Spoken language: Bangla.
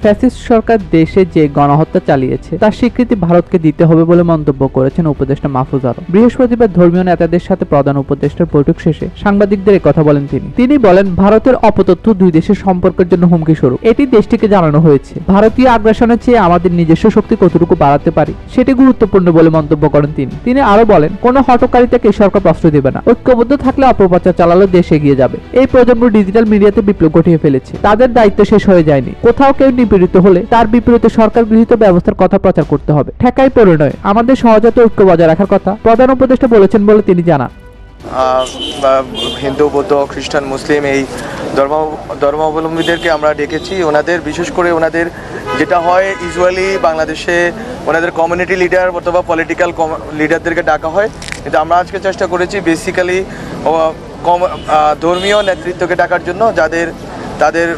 ফ্যাসিস্ট সরকার দেশে যে গণহত্যা চালিয়েছে তার স্বীকৃতি ভারতকে দিতে হবে বলে মন্তব্য করেছেন উপদেষ্টা মাহফুজ আলম। বৃহস্পতিবার ধর্মীয় নেতাদের সাথে প্রধান উপদেষ্টার বৈঠক শেষে সাংবাদিকদের কথা বলেন তিনি বলেন, ভারতের অপতথ্য দুই দেশের সম্পর্কের জন্য হুমকি স্বরূপ। এটি দেশটিকে জানানো হয়েছে ভারতীয় আগ্রাসনের চেয়ে আমাদের নিজস্ব শক্তি কতটুকু বাড়াতে পারি সেটি গুরুত্বপূর্ণ বলে মন্তব্য করেন তিনি আরো বলেন, কোন হটকারিতাকে সরকার প্রশ্রয় দেবে না। ঐক্যবদ্ধ থাকলে অপপ্রচার চালালে দেশ এগিয়ে যাবে। এই প্রজন্ম ডিজিটাল মিডিয়াতে বিপ্লব ঘটিয়ে ফেলেছে, তাদের দায়িত্ব শেষ হয়ে যায়নি। কোথাও কেউ নিপীড়িত হলে তার বিপরীতে সরকার গৃহীত ব্যবস্থার কথা প্রচার করতে হবে, ঠেকাই পড়ে নয়। আমাদের সহজাত ঐক্য বজায় রাখার কথা প্রধান উপদেষ্টা বলেছেন বলে তিনি জানান। হিন্দু, বৌদ্ধ, খ্রিস্টান, মুসলিম এই ধর্মাবলম্বীদেরকে আমরা ডেকেছি। ওনাদের বিশেষ করে ওনাদের যেটা হয় ইউজুয়ালি বাংলাদেশে ওনাদের কমিউনিটি লিডার অথবা পলিটিক্যাল লিডারদেরকে ডাকা হয়, কিন্তু আমরা আজকে চেষ্টা করেছি বেসিক্যালি ধর্মীয় নেতৃত্বকে ডাকার জন্য, যাদের তাদের